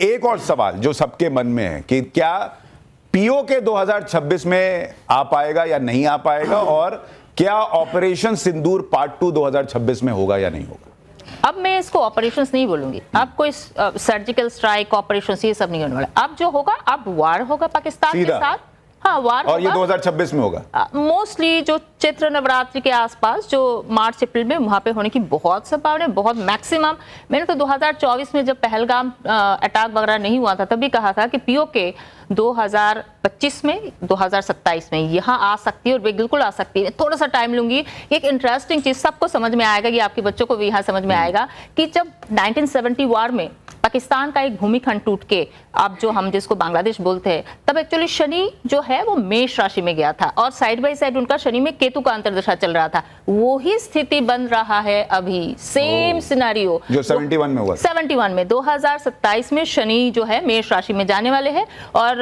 एक और सवाल जो सबके मन में है कि क्या पीओके 2026 में आ पाएगा या नहीं आ पाएगा, और क्या ऑपरेशन सिंदूर पार्ट 2 2026 में होगा या नहीं होगा? अब मैं इसको ऑपरेशंस नहीं बोलूंगी, अब कोई सर्जिकल स्ट्राइक ऑपरेशंस ये सब नहीं होने वाला। अब जो होगा, अब वार होगा पाकिस्तान के साथ। हाँ, वार और ये 2026 में होगा मोस्टली, जो चैत्र नवरात्रि के आसपास, जो मार्च अप्रैल में वहां पे होने की बहुत संभावना है, बहुत मैक्सिमम। मैंने तो 2024 में जब पहलगाम अटैक वगैरह नहीं हुआ था तभी कहा था कि पीओके 2025 में 2027 में यहाँ आ सकती है, और बिल्कुल आ सकती है। थोड़ा सा टाइम लूंगी। एक इंटरेस्टिंग चीज सबको समझ में आएगा, ये आपके बच्चों को भी यहाँ समझ में आएगा कि जब 1970 वार में पाकिस्तान का एक भूमिखंड टूट के, अब जो हम जिसको बांग्लादेश बोलते हैं, तब एक्चुअली शनि जो है वो मेष राशि में गया था, और साइड बाय साइड उनका शनि में केतु का अंतर्दशा चल रहा था। वही स्थिति बन रहा है अभी, सेम सिनेरियो जो 71 में हुआ। 71 में 2027 में शनि जो है मेष राशि में जाने वाले हैं, और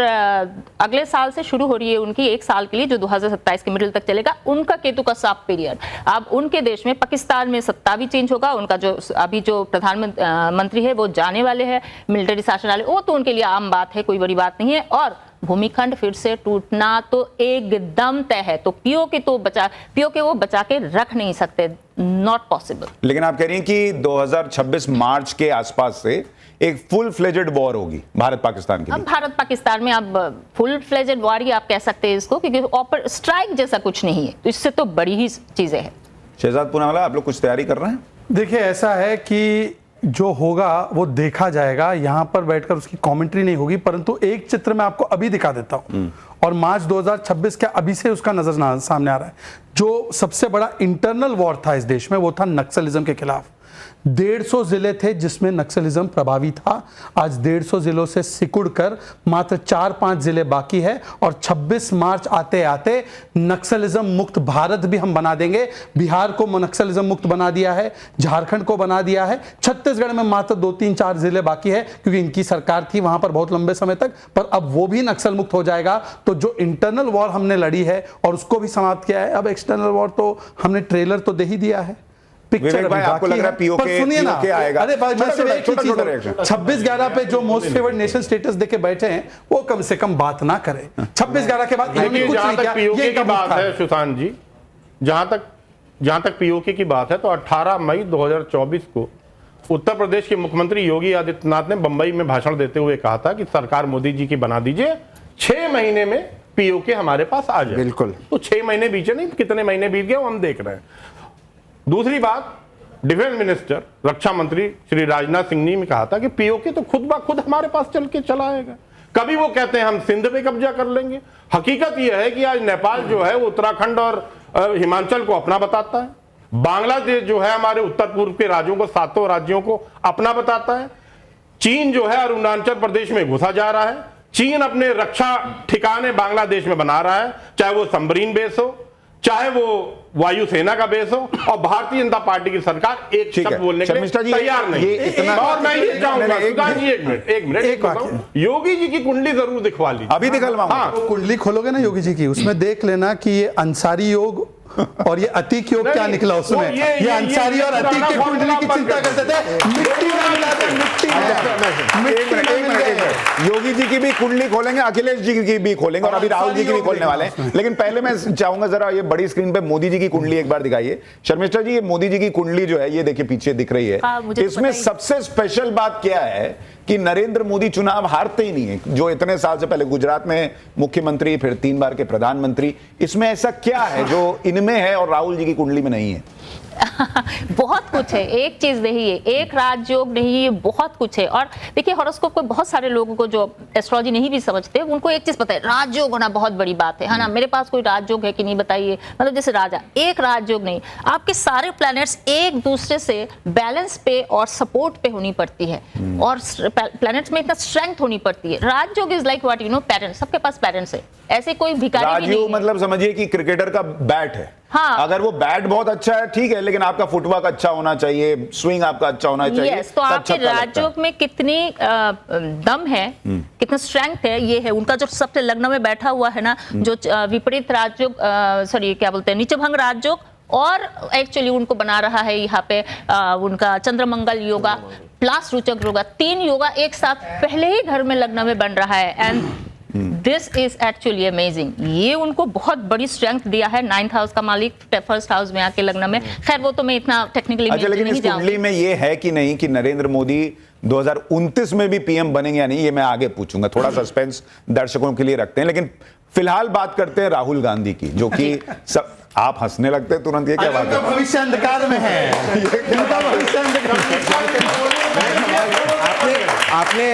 अगले साल से शुरू हो रही है उनकी 1 साल के लिए, जो 2027 के मिडिल तक चलेगा, उनका केतु का साफ पीरियड। अब उनके देश में, पाकिस्तान में सत्ता भी चेंज होगा, उनका जो अभी जो प्रधानमंत्री है वो जाने वाले हैं, मिलिट्री शासन वाले, वो तो उनके लिए आम बात है, कोई बड़ी बात नहीं है। और भूमिखंड फिर से टूटना तो एकदम तय है। तो पीओके वो बचा के रख नहीं सकते, नॉट पॉसिबल। लेकिन आप कह रही हैं कि 2026 मार्च के आसपास से एक फुल फ्लेजेड वॉर होगी भारत पाकिस्तान के लिए। अब भारत पाकिस्तान में अब फुल फ्लेजेड वॉर ही आप कह सकते हैं इसको, क्योंकि स्ट्राइक जैसा कुछ नहीं है, तो इससे तो बड़ी ही चीजें हैं। शहजाद पूनावाला, आप लोग कुछ तैयारी कर रहे हैं? देखिए, ऐसा है कि जो होगा वो देखा जाएगा, यहाँ पर बैठकर उसकी कमेंट्री नहीं होगी, परंतु एक चित्र मैं आपको अभी दिखा देता हूँ, और मार्च 2026 के अभी से उसका नजर सामने आ रहा है। जो सबसे बड़ा इंटरनल वॉर था इस देश में, वो था नक्सलिज्म के खिलाफ। 150 जिले थे जिसमें नक्सलिज्म प्रभावी था। आज 150 जिलों से सिकुड़कर मात्र 4-5 जिले बाकी है, और 26 मार्च आते आते नक्सलिज्म मुक्त भारत भी हम बना देंगे। बिहार को नक्सलिज्म मुक्त बना दिया है, झारखंड को बना दिया है, छत्तीसगढ़ में मात्र 2-3-4 जिले बाकी है, क्योंकि इनकी सरकार थी वहां पर बहुत लंबे समय तक, पर अब वो भी नक्सल मुक्त हो जाएगा। तो जो इंटरनल वॉर हमने लड़ी है और उसको भी समाप्त किया है, अब एक्सटर्नल वॉर तो हमने ट्रेलर तो दे ही दिया है। विवेक भाई, आपको लग रहा है पीओके आएगा? अरे भाई, 26/11 पे जो मोस्ट फेवर्ड नेशन स्टेटस देके बैठे हैं, वो कम से कम बात ना करें। 26/11 के बाद इन्होंने कुछ नहीं किया। पीओके की बात है सुशांत जी, जहां तक पीओके की बात है, तो 18 मई 2024 को उत्तर प्रदेश के मुख्यमंत्री योगी आदित्यनाथ ने बंबई में भाषण देते हुए कहा था कि सरकार मोदी जी की बना दीजिए, 6 महीने में पीओके हमारे पास आ जाए। बिल्कुल। तो 6 महीने बीते नहीं, कितने महीने बीत गए वो हम देख रहे हैं। दूसरी बात, डिफेंस मिनिस्टर, रक्षा मंत्री श्री राजनाथ सिंह ने कहा था कि पीओके तो खुद ब खुद हमारे पास चला आएगा। कभी वो कहते हैं हम सिंध पे कब्जा कर लेंगे। हकीकत यह है कि आज नेपाल जो है वो उत्तराखंड और हिमाचल को अपना बताता है। बांग्लादेश जो है हमारे उत्तर पूर्व के राज्यों को, 7 राज्यों को अपना बताता है। चीन जो है अरुणाचल प्रदेश में घुसा जा रहा है। चीन अपने रक्षा ठिकाने बांग्लादेश में बना रहा है, चाहे वो सबमरीन बेस हो, चाहे वो वायुसेना का बेस हो, और भारतीय जनता पार्टी की सरकार एक शब्द बोलने के लिए तैयार नहीं। और मैं ये चाहूंगा, सुधांशु जी एक मिनट, योगी जी की कुंडली जरूर दिखवा लीजिए। अभी दिखलवाऊंगा। हाँ, तो कुंडली खोलोगे ना योगी जी की, उसमें देख लेना कि ये अंसारी योग और ये अतीक योग क्या निकला उसमें। ये अंसारी और अतीक की कुंडली की चिंता करते थे, मिट्टी में मिलाते, योगी जी की भी कुंडली खोलेंगे, अखिलेश जी की भी खोलेंगे, और अभी राहुल जी की भी खोलने वाले हैं। लेकिन पहले मैं चाहूंगा जरा ये बड़ी स्क्रीन पे मोदी जी की कुंडली एक बार दिखाइए। शर्मिष्ठा जी, ये मोदी जी की कुंडली जो है, ये देखिए पीछे दिख रही है। इसमें सबसे स्पेशल बात क्या है कि नरेंद्र मोदी चुनाव हारते ही नहीं है, जो इतने साल से पहले गुजरात में मुख्यमंत्री, फिर 3 बार के प्रधानमंत्री। इसमें ऐसा क्या है जो इनमें है और राहुल जी की कुंडली में नहीं है? बहुत कुछ है, एक चीज नहीं है, एक राजयोग नहीं है, बहुत कुछ है। और देखिए, हॉरोस्कोप को बहुत सारे लोगों को जो एस्ट्रोलॉजी नहीं भी समझते, उनको एक चीज पता है, राजयोग होना बहुत बड़ी बात है ना। मेरे पास कोई राजयोग है कि नहीं बताइए, मतलब जैसे राजा, एक राजयोग नहीं, आपके सारे प्लैनेट्स एक दूसरे से बैलेंस पे और सपोर्ट पे होनी पड़ती है, और प्लैनेट्स में इतना स्ट्रेंथ होनी पड़ती है। Rajyoga is like what, you know, parents, सबके पास पेरेंट्स है, ऐसे कोई भिखारी भी नहीं। मतलब समझिए कि क्रिकेटर का बैट है। हाँ, अगर वो बैट बहुत अच्छा है ठीक है, लेकिन आपका फुटवर्क अच्छा होना चाहिए, स्विंग आपका अच्छा होना चाहिए। yes, तो आपके राजयोग में कितनी दम है, कितना स्ट्रेंथ है, ये है उनका जो सबसे लग्न में बैठा हुआ है ना, जो विपरीत राजयोग, सॉरी क्या बोलते हैं, नीचभंग राजयोग, और एक्चुअली उनको बना रहा है यहाँ पे उनका चंद्रमंगल योगा। प्लस रोचक योगा, 3 योगा एक साथ पहले ही घर में लग्न में बन रहा है and this is actually amazing. ये उनको बहुत बड़ी स्ट्रेंथ दिया है। 9th हाउस का मालिक फर्स्ट हाउस में आके लग्न में, खैर वो तो मैं इतना टेक्निकली अच्छा, लेकिन इस कुंडली में ये है कि नहीं कि नरेंद्र मोदी 2029 में भी पीएम बनेंगे या नहीं, ये मैं आगे पूछूंगा, थोड़ा सस्पेंस दर्शकों के लिए रखते हैं। लेकिन फिलहाल बात करते हैं राहुल गांधी की, जो कि सब आप हंसने लगते हैं तुरंत, ये क्या बात है? भविष्य अंधकार में है। इनका भविष्य आपने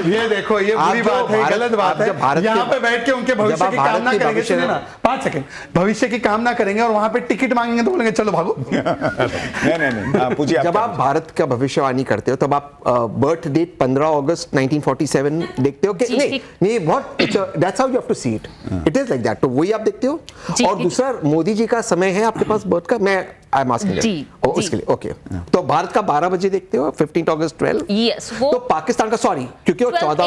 ये देखो, ये बुरी बात है, गलत बात है। यहाँ पे बैठ के उनके भविष्य की कामना करेंगे, सुनिए ना 5 सेकंड, भविष्य की कामना करेंगे और वहां पे टिकट मांगेंगे तो बोलेंगे चलो भागो। नहीं, पूछिए। जब आप भारत का भविष्यवाणी करते हो तब आप बर्थ डेट 15 अगस्त 1947 देखते हो कि नहीं बहुत, that's how you have to see it, it is like that, तो वही आप देखते हो। और दूसरा, मोदी जी का समय है आपके पास बर्थ का, मैं आई एम आस्किंग उसके लिए, ओके, तो भारत का 12 बजे देखते हो, 15 अगस्त 12, यस, वो तो पाकिस्तान का, सॉरी, क्योंकि वो 12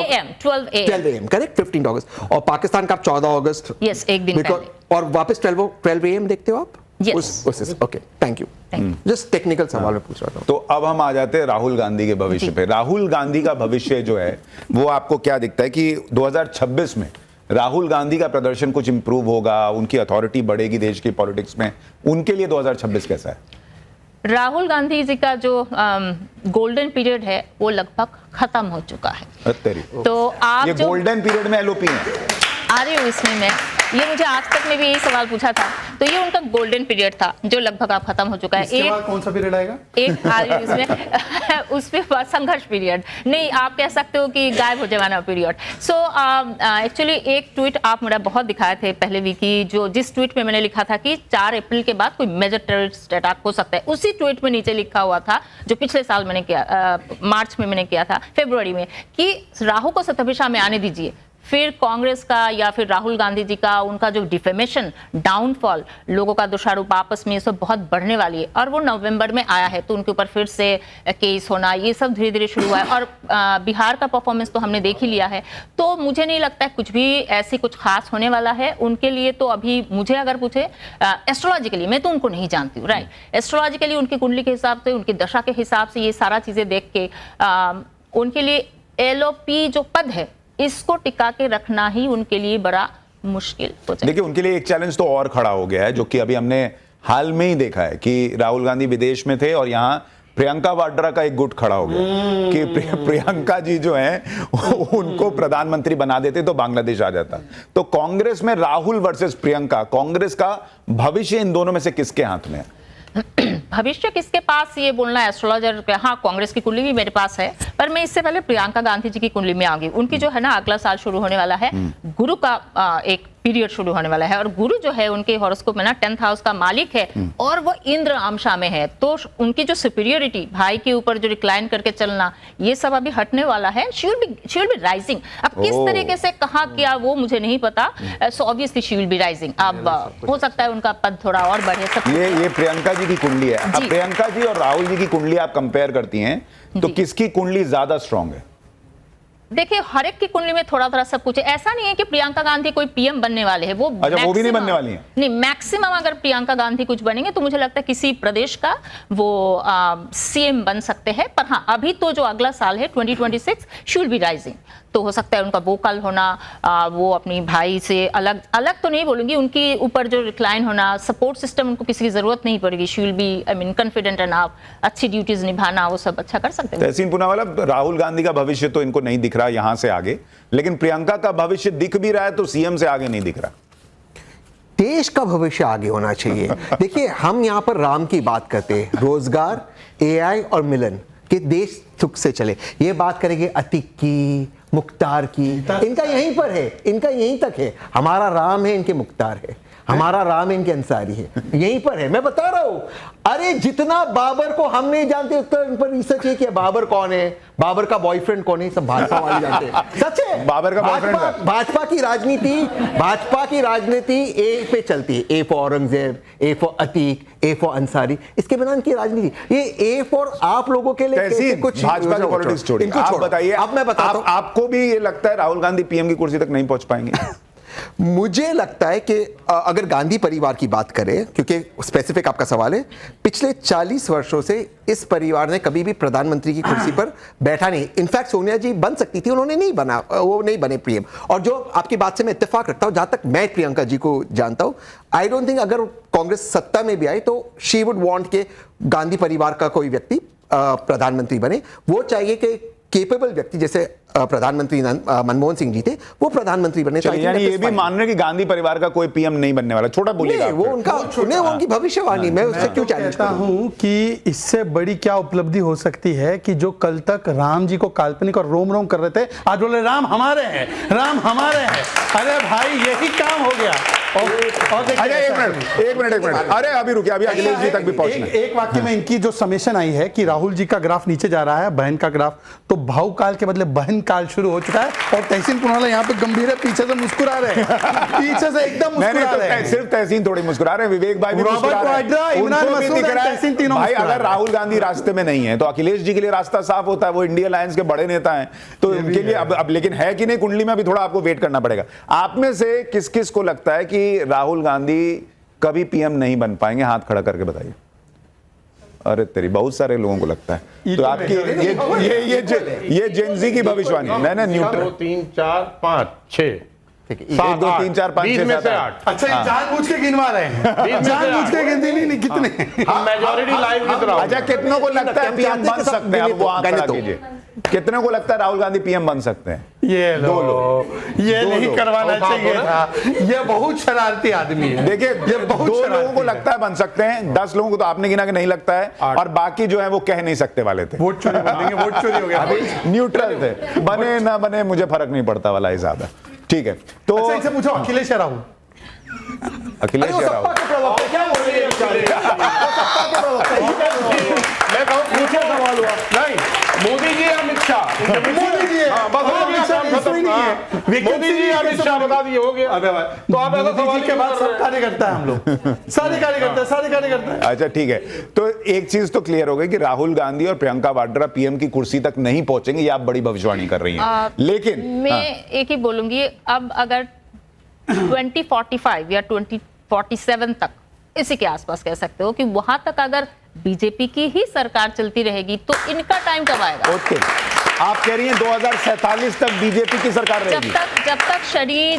AM करेक्ट, 15 अगस्त, और पाकिस्तान का 14 अगस्त, यस, एक दिन पहले, और वापस 12 AM देखते हो आप? Yes. Okay, thank you, just technical सवाल में पूछ रहा था। तो अब हम आ जाते हैं राहुल गांधी के भविष्य पे। राहुल गांधी का भविष्य जो है वो आपको क्या दिखता है कि 2026 में राहुल गांधी का प्रदर्शन कुछ इंप्रूव होगा, उनकी अथॉरिटी बढ़ेगी देश की पॉलिटिक्स में, उनके लिए 2026 कैसा है? राहुल गांधी जी का जो गोल्डन पीरियड है वो लगभग खत्म हो चुका है। तो आप ये गोल्डन पीरियड में एलओपी है, आ रही हूँ इसमें मैं, ये मुझे आज तक में भी यही सवाल पूछा था, तो ये उनका गोल्डन पीरियड था जो लगभग अब खत्म हो चुका है। इसके बाद कौन सा पीरियड आएगा? एक आ रही हूँ इसमें उसके बाद संघर्ष पीरियड, नहीं आप कह सकते हो कि गायब हो जाना पीरियड। सो एक्चुअली एक ट्वीट आप मेरा बहुत दिखाए थे पहले वीक की, जो जिस ट्वीट में मैंने लिखा था कि 4 अप्रैल के बाद कोई मेजर टेररिस्ट अटैक हो सकता है, उसी ट्वीट में नीचे लिखा हुआ था जो पिछले साल मैंने किया, मार्च में मैंने किया था, फरवरी में, कि राहु को सतभिषा में आने दीजिए, फिर कांग्रेस का या फिर राहुल गांधी जी का उनका जो डिफेमेशन, डाउनफॉल, लोगों का दोषारोप आपस में, ये सब बहुत बढ़ने वाली है। और वो नवंबर में आया है तो उनके ऊपर फिर से केस होना, ये सब धीरे धीरे शुरू हुआ है। और बिहार का परफॉर्मेंस तो हमने देख ही लिया है, तो मुझे नहीं लगता है कुछ भी ऐसी कुछ खास होने वाला है उनके लिए। तो अभी मुझे अगर पूछे एस्ट्रोलॉजिकली, मैं तो उनको नहीं जानती हूँ, राइट, एस्ट्रोलॉजिकली उनकी कुंडली के हिसाब से, उनकी दशा के हिसाब से, ये सारा चीजें देख के उनके लिए एलओपी जो पद है इसको टिका के रखना ही उनके लिए बड़ा मुश्किल हो जाएगा। देखिए, उनके लिए एक चैलेंज तो और खड़ा हो गया है, जो कि अभी हमने हाल में ही देखा है कि राहुल गांधी विदेश में थे और यहाँ प्रियंका वाड्रा का एक गुट खड़ा हो गया कि प्रियंका जी जो हैं उनको प्रधानमंत्री बना देते तो बांग्लादेश आ जाता। तो कांग्रेस में राहुल वर्सेस प्रियंका, कांग्रेस का भविष्य इन दोनों में से किसके हाथ में है? भविष्य किसके पास, ये बोलना एस्ट्रोलॉजर, हाँ कांग्रेस की कुंडली भी मेरे पास है, पर मैं इससे पहले प्रियंका गांधी जी की कुंडली में आ गई। उनकी जो है ना अगला साल शुरू होने वाला है, गुरु का एक पीरियड शुरू होने वाला है, और गुरु जो है उनके हॉरोस्कोप में ना 10th हाउस का मालिक है और वो इंद्र अंशा में है, तो उनकी जो सुपीरियरिटी, भाई के ऊपर जो रिक्लाइन करके चलना, ये सब अभी हटने वाला है। She will be rising. अब किस तरीके से कहाँ किया वो मुझे नहीं पता, so obviously she will be rising. अब हो सकता है उनका पद थोड़ा और बढ़े। ये प्रियंका जी की कुंडली है। अब प्रियंका जी और राहुल जी की कुंडली आप कंपेयर करती हैं तो किसकी कुंडली ज्यादा स्ट्रांग है? देखिए, हर एक की कुंडली में थोड़ा थोड़ा सब कुछ है। ऐसा नहीं है कि प्रियंका गांधी कोई पीएम बनने वाले हैं, वो अच्छा, वो भी नहीं बनने वाली हैं। नहीं, मैक्सिमम अगर प्रियंका गांधी कुछ बनेंगे तो मुझे लगता है किसी प्रदेश का वो सीएम बन सकते हैं। पर हाँ, अभी तो जो अगला साल है 2026 शी विल बी राइजिंग, तो हो सकता है उनका वोकल होना, वो अपनी भाई से अलग अलग तो नहीं बोलूंगी, उनके ऊपर जो रिक्लाइन होना, सपोर्ट सिस्टम उनको किसी की जरूरत नहीं पड़ेगी। She will be, I mean, confident enough, अच्छी ड्यूटीज निभाना, वो सब अच्छा कर सकते हैं। तहसीन पूनावाला, राहुल गांधी का भविष्य तो इनको नहीं दिख रहा यहां से आगे, लेकिन प्रियंका का भविष्य दिख भी रहा है तो सीएम से आगे नहीं दिख रहा। देश का भविष्य आगे होना चाहिए। देखिए, हम यहाँ पर राम की बात करते हैं, रोजगार, एआई और मिलन, कि देश सुख से चले। ये बात करेंगे अतीक की, मुख्तार की, इनका यहीं पर है, इनका यहीं तक है। हमारा राम है, इनके मुख्तार है, हमारा राम है, इनके अंसारी है, यहीं पर है। मैं बता रहा हूं, अरे जितना बाबर को हम नहीं जानते उतना इन पर रिसर्च है कि बाबर कौन है, बाबर का बॉयफ्रेंड कौन है, सब भाजपा वाले जानते हैं। सच है, बाबर का बॉयफ्रेंड भाजपा की राजनीति ए पे चलती है। A for Aurangzeb, A for Atiq, A for Ansari, इसके बिना इनकी राजनीति। ये ए फॉर आप लोगों के लिए कुछ भाजपा की पॉलिटिक्स छोड़िए, आप बताइए। अब मैं बताता हूं, आपको भी ये लगता है राहुल गांधी पीएम की कुर्सी तक नहीं पहुंच पाएंगे? मुझे लगता है कि अगर गांधी परिवार की बात करें, क्योंकि स्पेसिफिक आपका सवाल है, पिछले 40 वर्षों से इस परिवार ने कभी भी प्रधानमंत्री की कुर्सी पर बैठा नहीं। इनफैक्ट सोनिया जी बन सकती थी, उन्होंने नहीं बना, वो नहीं बने पीएम। और जो आपकी बात से मैं इत्तेफाक रखता हूं, जहां तक मैं प्रियंका जी को जानता हूं, आई डोंट थिंक अगर कांग्रेस सत्ता में भी आई तो शी वुड वांट के गांधी परिवार का कोई व्यक्ति प्रधानमंत्री बने। वो चाहिए कि केपेबल व्यक्ति जैसे प्रधानमंत्री मनमोहन सिंह जी थे, वो प्रधानमंत्री बने। चलिए, यानी ये भी मान रहे हैं कि गांधी परिवार का कोई पीएम नहीं बनने वाला। छोटा बोलिएगा वो उनका उनकी भविष्यवाणी, मैं उससे क्यों चैलेंज कहता हूं कि इससे बड़ी क्या उपलब्धि हो सकती है कि जो कल तक राम जी को काल्पनिक और रोम रोम कर रहे थे, आज बोले राम हमारे हैं, राम हमारे हैं। अरे भाई यही काम हो गया। और अरे एक मिनट, अरे अभी रुकिए, अभी अखिलेश जी तक भी पहुंचना है। एक वाक्य में इनकी जो समेशन आई है कि राहुल जी का ग्राफ नीचे जा रहा है, बहन का ग्राफ, तो भाऊ काल के बदले बहन काल शुरू हो चुका है। और तहसीन पुनावाला यहाँ पे गंभीर है, पीछे से मुस्कुरा रहे हैं, पीछे से एकदम मुस्कुरा रहे हैं। सिर्फ तहसीन थोड़ी मुस्कुरा रहे हैं, विवेक भाई भी मुस्कुरा रहे हैं, उनको भी दिख रहा है। भाई अगर राहुल गांधी रास्ते में नहीं है तो अखिलेश जी के लिए रास्ता साफ होता है, वो इंडिया अलायंस के बड़े नेता हैं, तो उनके लिए अब लेकिन है कि नहीं कुंडली में अभी थोड़ा आपको वेट करना पड़ेगा। आप में से किस किस को लगता है कि राहुल गांधी कभी पीएम नहीं बन पाएंगे? हाथ खड़ा करके बताइए। अरे तेरी, बहुत सारे लोगों को लगता है। तो आपकी ये जेनजी की भविष्यवाणी है। नहीं, न्यूट्रल। 2 3 4 5 6 1 2 3 4 5 6 में से 7 8। अच्छा, ये जानबूझ के गिनवा रहे हैं, जानबूझ के गिनती नहीं कितने। हम मेजॉरिटी लाइव गिन रहा हूं। अच्छा, कितनों को लगता है पीएम बन सकते हैं? अब वो आंकड़ा गणित हो। कीजिए, कितने को लगता है राहुल गांधी पीएम बन सकते हैं? ये लो, ये दो नहीं लोग। करवाना चाहिए था। ये बहुत शरारती आदमी है। देखिए, ये बहुत 2 लोगों शरारती को लगता है बन सकते हैं, 10 लोगों को तो आपने गिना कि नहीं लगता है, और बाकी जो है वो कह नहीं सकते वाले थे। वोट चोरी बोलेंगे, वोट चोरी हो गया। न्यूट्रल थे, बने ना बने मुझे फर्क नहीं पड़ता वाला हिसाब है। ठीक है, तो अच्छा, इनसे पूछो अखिलेश या राहुल? अखिलेश या राहुल? क्या बोल रही है बेचारे? मैं कहूं पूछो सवाल हुआ नहीं, मोदी जी अमित शाह। मोदी जी है। हाँ, बस हो गया, काम खत्म। मोदी जी अमित शाह बता दिए, हो गया। अबे भाई, तो आप ऐसा मोदी सवाल जी के बाद सब कार्य करता है, हम लोग सारे कार्य करते हैं। अच्छा ठीक है, तो एक चीज तो क्लियर हो गई कि राहुल गांधी और प्रियंका वाड्रा पीएम की कुर्सी तक नहीं पहुंचेंगे, ये आप बड़ी भविष्यवाणी कर रही हैं। लेकिन मैं एक ही बोलूंगी, अब अगर 2045 या 2047 तक, इसी के आसपास कह सकते हो कि वहां तक अगर बीजेपी की ही सरकार चलती रहेगी तो इनका टाइम कब आएगा? ओके, आप कह रही हैं 2047 तक बीजेपी की सरकार रहेगी?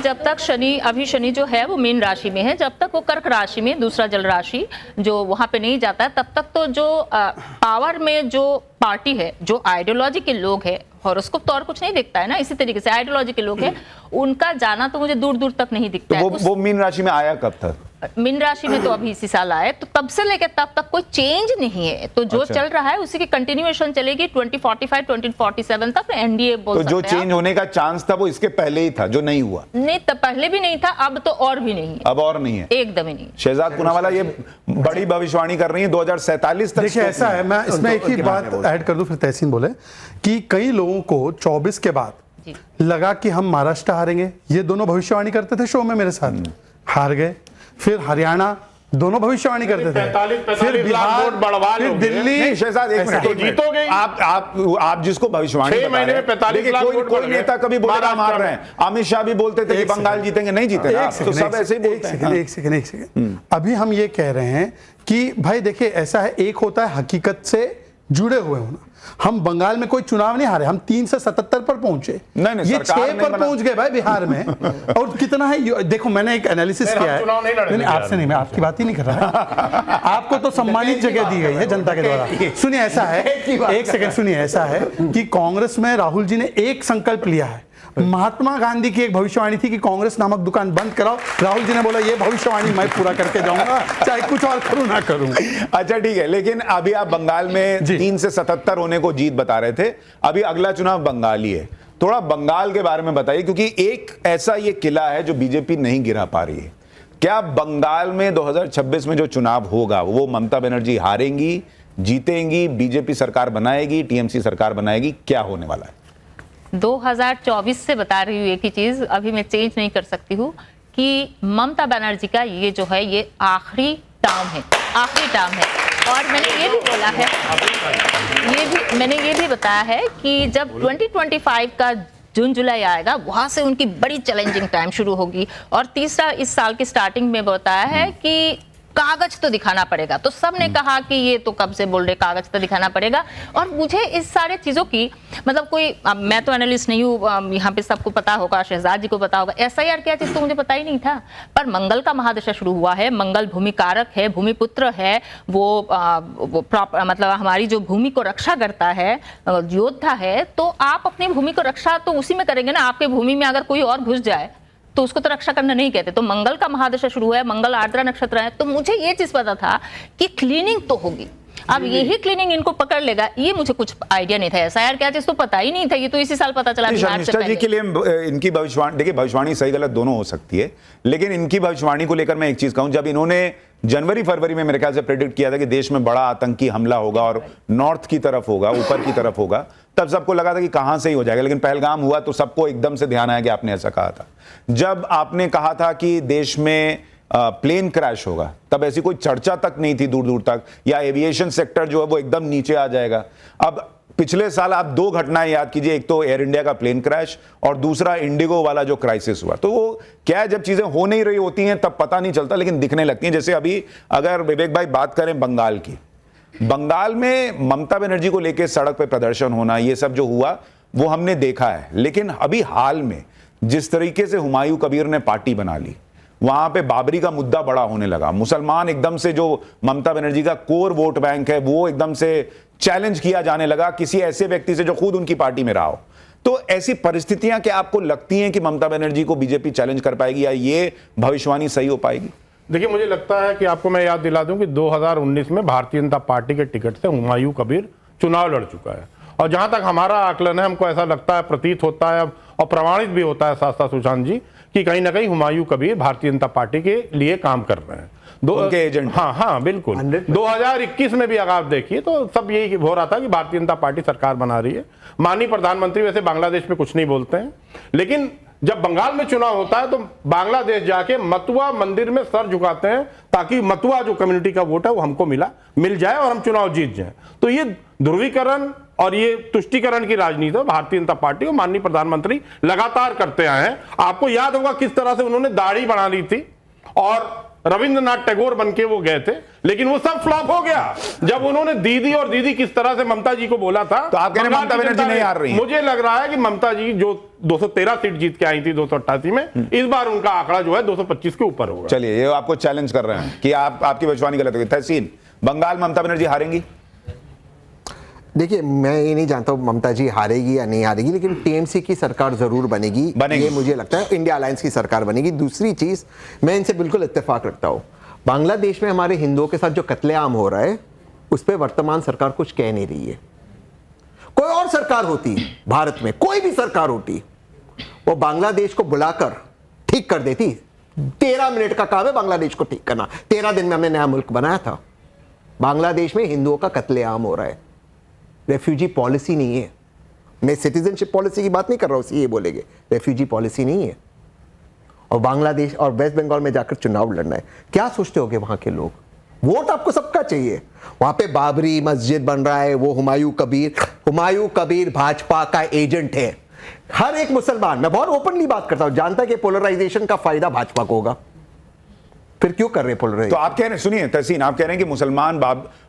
जब तक शनि अभी शनि जो है वो मीन राशि में है, जब तक वो कर्क राशि में, दूसरा जल राशि जो वहां पे नहीं जाता है, तब तक तो जो पावर में जो पार्टी है, जो आइडियोलॉजी के लोग हैं, हॉरोस्कोप तो और कुछ नहीं दिखता है ना, इसी तरीके से आइडियोलॉजी के लोग हैं, उनका जाना तो मुझे दूर दूर तक नहीं दिखता है। वो मीन राशि में आया कब था? मीन राशि में तो अभी इसी साल आए, तो तब से लेकर तब तक कोई चेंज नहीं है, तो जो अच्छा। चल रहा है उसी की कंटिन्यूएशन चलेगी 2045 2047 तक एनडीए बोल तो सकते जो हैं चेंज होने का चांस था वो इसके पहले ही था, जो नहीं हुआ? नहीं, तब पहले भी नहीं था, अब तो और भी नहीं है, अब और नहीं है, एकदम ही नहीं। शहजाद पूनावाला ये बड़ी भविष्यवाणी कर रही है 2047 तक। देखिए ऐसा है, मैं इसमें एक ही बात ऐड कर दूं, फिर तहसीन बोले कि कई लोगों को 24 के बाद लगा कि हम महाराष्ट्र हारेंगे, ये दोनों भविष्यवाणी करते थे शो में मेरे साथ, हार गए। फिर हरियाणा, दोनों भविष्यवाणी करते थे, 45 लाख वोट बढ़वा फिर लोगे। दिल्ली। नहीं शहजाद, एक मिनट, तो जीतोगे। आप जिसको भविष्यवाणी 6 बता महीने रहे में हैं, 45 देखिए, लाख कोई वोट कोई बढ़ गए। नेता कभी बोलेगा हम हार रहे हैं, अमित शाह भी बोलते थे कि एक बंगाल सेकंड। जीतेंगे, नहीं जीते ना, तो सब ऐसे ही बोलते हैं। एक सेकंड। अभी हम ये कह रहे हैं कि भाई देखिए ऐसा है, एक होता है हकीकत से जुड़े हुए होना। हम बंगाल में कोई चुनाव नहीं हारे, हम 3 से 77 पर पहुंचे, नहीं, ये सरकार 6 नहीं पर बना। पहुंच गए भाई बिहार में। और कितना है, देखो मैंने एक एनालिसिस नहीं, किया हम है। चुनाव नहीं लड़ेंगे नहीं, आपसे नहीं, मैं आपकी बात ही नहीं कर रहा। आपको तो सम्मानित जगह दी गई है जनता के द्वारा। सुनिए ऐसा है, एक सेकंड सुनिए, ऐसा है कि कांग्रेस में राहुल जी ने एक संकल्प लिया है। महात्मा गांधी की एक भविष्यवाणी थी कि कांग्रेस नामक दुकान बंद कराओ, राहुल जी ने बोला ये भविष्यवाणी मैं पूरा करके जाऊंगा, चाहे कुछ और करूं ना करूं। अच्छा ठीक है, लेकिन अभी आप बंगाल में 3 से 77 होने को जीत बता रहे थे, अभी अगला चुनाव बंगाल ही है, थोड़ा बंगाल के बारे में बताइए, क्योंकि एक ऐसा ये किला है जो बीजेपी नहीं गिरा पा रही है। क्या बंगाल में 2026 में जो चुनाव होगा वो ममता बनर्जी हारेंगी, जीतेंगी, बीजेपी सरकार बनाएगी, टीएमसी सरकार बनाएगी, क्या होने वाला है? 2024 से बता रही हूँ एक ही चीज, अभी मैं चेंज नहीं कर सकती हूँ कि ममता बनर्जी का ये जो है ये आखिरी टर्म है, आखिरी टर्म है। और मैंने ये भी बोला है, मैंने ये भी बताया है कि जब 2025 का जून जुलाई आएगा, वहां से उनकी बड़ी चैलेंजिंग टाइम शुरू होगी। और तीसरा, इस साल की स्टार्टिंग में बताया है कि कागज तो दिखाना पड़ेगा। तो सबने कहा कि ये तो कब से बोल रहे कागज तो दिखाना पड़ेगा। और मुझे इस सारे चीजों की मतलब कोई, मैं तो एनालिस्ट नहीं हूँ, यहाँ पे सबको पता होगा, शहजाद जी को पता होगा, SIR क्या चीज तो मुझे पता ही नहीं था। पर मंगल का महादशा शुरू हुआ है, मंगल भूमि कारक है, भूमिपुत्र है, वो मतलब हमारी जो भूमि को रक्षा करता है, योद्धा है। तो आप अपनी भूमि को रक्षा तो उसी में करेंगे ना। आपके भूमि में अगर कोई और घुस जाए तो उसको तो रक्षा करना नहीं कहते। तो मंगल का महादशा शुरू हुआ है, मंगल आर्द्रा नक्षत्र है। तो मुझे ये चीज पता था कि क्लीनिंग तो होगी। अब यही क्लीनिंग इनको पकड़ लेगा, ये मुझे कुछ आइडिया नहीं था। SIR क्या चीज तो पता ही नहीं था, ये तो इसी साल पता चला। शर्मिष्ठा जी के लिए इनकी भविष्यवाणी, देखिए भविष्यवाणी सही गलत दोनों हो सकती है, लेकिन इनकी भविष्यवाणी को लेकर मैं एक चीज कहूं, जब इन्होंने जनवरी फरवरी में मेरे ख्याल से प्रेडिक्ट किया था कि देश में बड़ा आतंकी हमला होगा और नॉर्थ की तरफ होगा, ऊपर की तरफ होगा, तब सबको लगा था कि कहां से ही हो जाएगा। लेकिन पहलगाम हुआ तो सबको एकदम से ध्यान आया कि आपने ऐसा कहा था। जब आपने कहा था कि देश में प्लेन क्रैश होगा, तब ऐसी कोई चर्चा तक नहीं थी दूर दूर तक, या एविएशन सेक्टर जो है वो एकदम नीचे आ जाएगा। अब पिछले साल आप 2 घटनाएं याद कीजिए, एक तो एयर इंडिया का प्लेन क्रैश और दूसरा इंडिगो वाला जो क्राइसिस हुआ। तो वो क्या है, जब चीजें हो नहीं रही होती हैं तब पता नहीं चलता, लेकिन दिखने लगती हैं। जैसे अभी अगर विवेक भाई बात करें बंगाल की, बंगाल में ममता बनर्जी को लेकर सड़क पर प्रदर्शन होना, ये सब जो हुआ वो हमने देखा है। लेकिन अभी हाल में जिस तरीके से हुमायूं कबीर ने पार्टी बना ली, वहां पे बाबरी का मुद्दा बड़ा होने लगा, मुसलमान एकदम से, जो ममता बनर्जी का कोर वोट बैंक है, वो एकदम से चैलेंज किया जाने लगा किसी ऐसे व्यक्ति से जो खुद उनकी पार्टी में रहा हो। तो ऐसी परिस्थितियां क्या आपको लगती हैं कि ममता बनर्जी को बीजेपी चैलेंज कर पाएगी, या ये भविष्यवाणी सही हो पाएगी? देखिए, मुझे लगता है कि आपको मैं याद दिला दूं कि 2019 में भारतीय जनता पार्टी के टिकट से हुमायूं कबीर चुनाव लड़ चुका है। और जहां तक हमारा आकलन है, हमको ऐसा लगता है, प्रतीत होता है और प्रमाणित भी होता है साथ साथ सुशांत जी, कि कहीं ना कहीं हुमायूं कबीर भारतीय जनता पार्टी के लिए काम कर रहे हैं, उनके एजेंट। हाँ बिल्कुल। 2021 में भी अगर आप देखिए तो सब यही हो रहा था कि भारतीय जनता पार्टी सरकार बना रही है। माननीय प्रधानमंत्री वैसे बांग्लादेश में कुछ नहीं बोलते हैं, लेकिन जब बंगाल में चुनाव होता है तो बांग्लादेश जाके मतुआ मंदिर में सर झुकाते हैं, ताकि मतुआ जो कम्युनिटी का वोट है वो हमको मिल जाए और हम चुनाव जीत जाए। तो ये ध्रुवीकरण और ये तुष्टीकरण की राजनीति है भारतीय जनता पार्टी और माननीय प्रधानमंत्री लगातार करते आए हैं। आपको याद होगा किस तरह से उन्होंने दाढ़ी बढ़ा ली थी और रविंद्रनाथ टैगोर बनके वो गए थे, लेकिन वो सब फ्लॉप हो गया जब उन्होंने दीदी और दीदी किस तरह से ममता जी को बोला था। तो आप कह रहे हैं ममता बनर्जी नहीं हार रही है? मुझे लग रहा है कि ममता जी जो 213 सीट जीत के आई थी 288 में, इस बार उनका आंकड़ा जो है 225 के ऊपर होगा। चलिए, ये आपको चैलेंज कर रहे हैं कि आपकी भविष्यवाणी गलत होगी। तहसीन, बंगाल ममता बनर्जी हारेंगी? देखिए, मैं ये नहीं जानता हूँ ममता जी हारेगी या नहीं हारेगी, लेकिन टीएमसी की सरकार जरूर बनेगी। ये मुझे लगता है इंडिया अलायंस की सरकार बनेगी। दूसरी चीज, मैं इनसे बिल्कुल इत्तेफाक रखता हूँ, बांग्लादेश में हमारे हिंदुओं के साथ जो कत्लेआम हो रहा है उस पर वर्तमान सरकार कुछ कह नहीं रही है। कोई और सरकार होती भारत में, कोई भी सरकार होती, वो बांग्लादेश को बुलाकर ठीक कर देती। 13 मिनट का काम है बांग्लादेश को ठीक करना। 13 दिन में हमने नया मुल्क बनाया था। बांग्लादेश में हिंदुओं का कत्लेआम हो रहा है। रेफ्यूजी पॉलिसी नहीं है, मैं सिटीजनशिप पॉलिसी की बात नहीं कर रहा हूं, ये बोलेंगे रेफ्यूजी पॉलिसी नहीं है। और बांग्लादेश और वेस्ट बंगाल में जाकर चुनाव लड़ना है, क्या सोचते होंगे वहां के लोग? वोट आपको सबका चाहिए। वहां पे बाबरी मस्जिद बन रहा है, वो हुमायूं कबीर भाजपा का एजेंट है। हर एक मुसलमान, मैं बहुत ओपनली बात करता हूं, जानता है कि पोलराइजेशन का फायदा भाजपा को होगा, फिर क्यों कर रहे पोलराइजेशन? तो आप कह रहे हैं, सुनिए तहसीन, आप कह रहे हैं कि मुसलमान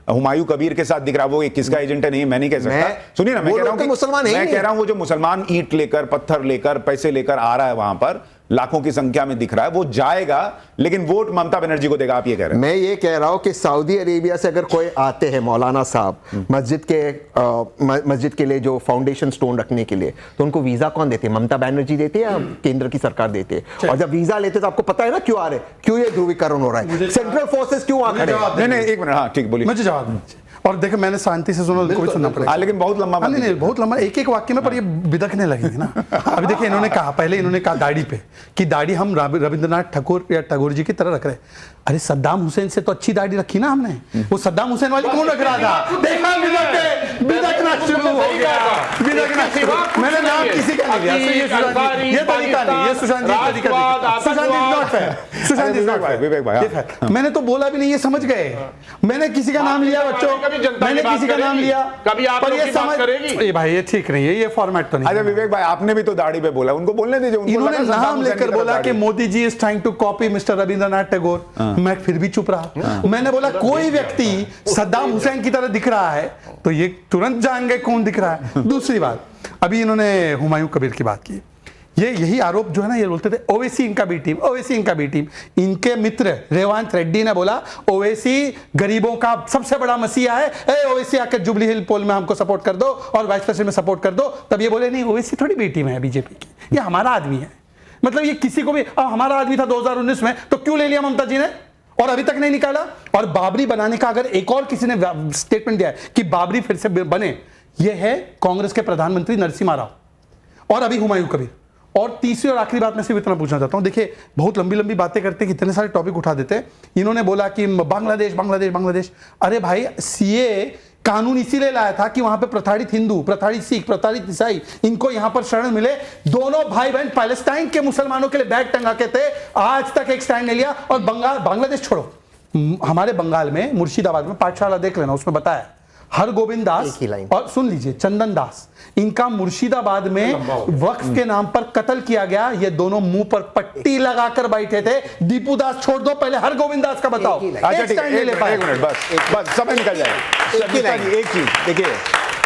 हुमायूं कबीर के साथ दिख रहा, वो किसका एजेंट है? नहीं, मैं नहीं कह सकता। सुनिए ना, मैं कह रहा हूं कि मुसलमान है, मैं कह रहा हूं वो जो मुसलमान ईंट लेकर, पत्थर लेकर, पैसे लेकर आ रहा है, वहां पर लाखों की संख्या में दिख रहा है, वो जाएगा, लेकिन वोट ममता बनर्जी को देगा, आप ये कह रहे हैं? मैं ये कह रहा हूं कि सऊदी अरेबिया से अगर कोई आते हैं मौलाना साहब मस्जिद के लिए जो फाउंडेशन स्टोन रखने के लिए, तो उनको वीजा कौन देते हैं? ममता बनर्जी देती है या केंद्र की सरकार देती है? और जब वीजा लेते तो आपको पता है ना क्यों आ रहे, क्यों ये ध्रुवीकरण हो रहा है, सेंट्रल फोर्सेस क्यों आ खड़े? नहीं, एक मिनट, हाँ ठीक, बोलिए। मुझे जवाब, और देखो मैंने शांति से सुना, कोई सुनना पड़ेगा, लेकिन बहुत लंबा नहीं, बहुत लंबा, एक वाक्य में, पर ये बिदकने लगेंगे ना। अभी देखिए, इन्होंने कहा, पहले इन्होंने कहा दाढ़ी पे कि दाढ़ी हम रविंद्रनाथ ठाकुर या टैगोर जी की तरह रख रहे हैं। अरे सद्दाम हुसैन से तो अच्छी दाढ़ी रखी ना हमने, वो सद्दाम हुसैन वाली कौन रख रहा था? देखा, बिदकना शुरू हो गया, बिदकना शुरू। मैंने नाम किसी का नहीं लिया, ये तरीका नहीं, ये सुशांत जी तरीका नहीं, Sushant is not fair, Sushant अरे is not fair. विवेक भाई, ये fair. मैंने तो बोला भी नहीं, ये समझ गए। मैंने किसी का नाम लिया बच्चों, कभी जनता मैंने की बात किसी का नाम करेगी, लिया, कभी आप पर लोग ये की बात समझ करेगी। ये भाई ये ठीक नहीं है, ये फॉर्मेट तो नहीं अच्छा है। विवेक भाई, आपने भी तो दाढ़ी पे बोला, उनको बोलने दीजिए। उनको इन्होंने लगा सद्दाम नाम हुसैन की लेकर तरह बोला कि दाढ़ी। Modi ji is trying to copy mister Rabindranath Tagore. मैं फिर भी चुप रहा। मैंने बोला कोई व्यक्ति सद्दाम हुसैन की तरह दिख रहा है तो ये तुरंत जान गए कौन दिख रहा है। दूसरी बात, अभी इन्होंने हुमायूं कबीर की बात की, ये यही आरोप जो है ना, ये बोलते थे ओवैसी इनका बी टीम, ओवैसी इनका बी टीम। इनके मित्र रेवांत रेड्डी ने बोला ओवैसी गरीबों का सबसे बड़ा मसीहा है, ए ओवैसी आकर जुबली हिल पोल में हमको सपोर्ट कर दो और वाइस प्रेसिडेंट में सपोर्ट कर दो। तब ये बोले नहीं, ओवैसी थोड़ी बी टीम है बीजेपी की, ये हमारा आदमी है। मतलब ये किसी को भी हमारा आदमी था 2019 में, तो क्यों ले लिया ममता जी ने और अभी तक नहीं निकाला। और बाबरी बनाने का अगर एक और किसी ने स्टेटमेंट दिया है कि बाबरी फिर से बने, ये है कांग्रेस के प्रधानमंत्री नरसिम्हा राव और अभी हुमायूं कबीर। और तीसरी और आखिरी बात मैं सिर्फ इतना पूछना चाहता हूं, देखिए बहुत लंबी लंबी बातें करते हैं, कितने सारे टॉपिक उठा देते हैं। इन्होंने बोला कि बांग्लादेश बांग्लादेश बांग्लादेश, अरे भाई सीए कानून इसीलिए लाया था कि वहां पे प्रताड़ित हिंदू, प्रताड़ित सिख, प्रताड़ित ईसाई, इनको यहां पर शरण मिले। दोनों भाई बहन पैलेस्टाइन के मुसलमानों के लिए बैग टंगा के थे, आज तक एक स्टैंड नहीं लिया। और बांग्लादेश छोड़ो, हमारे बंगाल में मुर्शिदाबाद में पाठशाला देख लेना, उसमें बताया हरगोविंद दास एक ही लाइन। और सुन लीजिए चंदन दास, इनका मुर्शिदाबाद में वक्फ के नाम पर कत्ल किया गया। ये दोनों मुंह पर पट्टी लगाकर बैठे थे। दीपू दास छोड़ दो, पहले हरगोविंद दास का बताओ। एक ही लाइन। अच्छा एक ठीक स्टैंड नहीं ले है, पाए। एक मिनट बस समय निकल जाएगा। एक ही लाइन। एक चीज देखिए,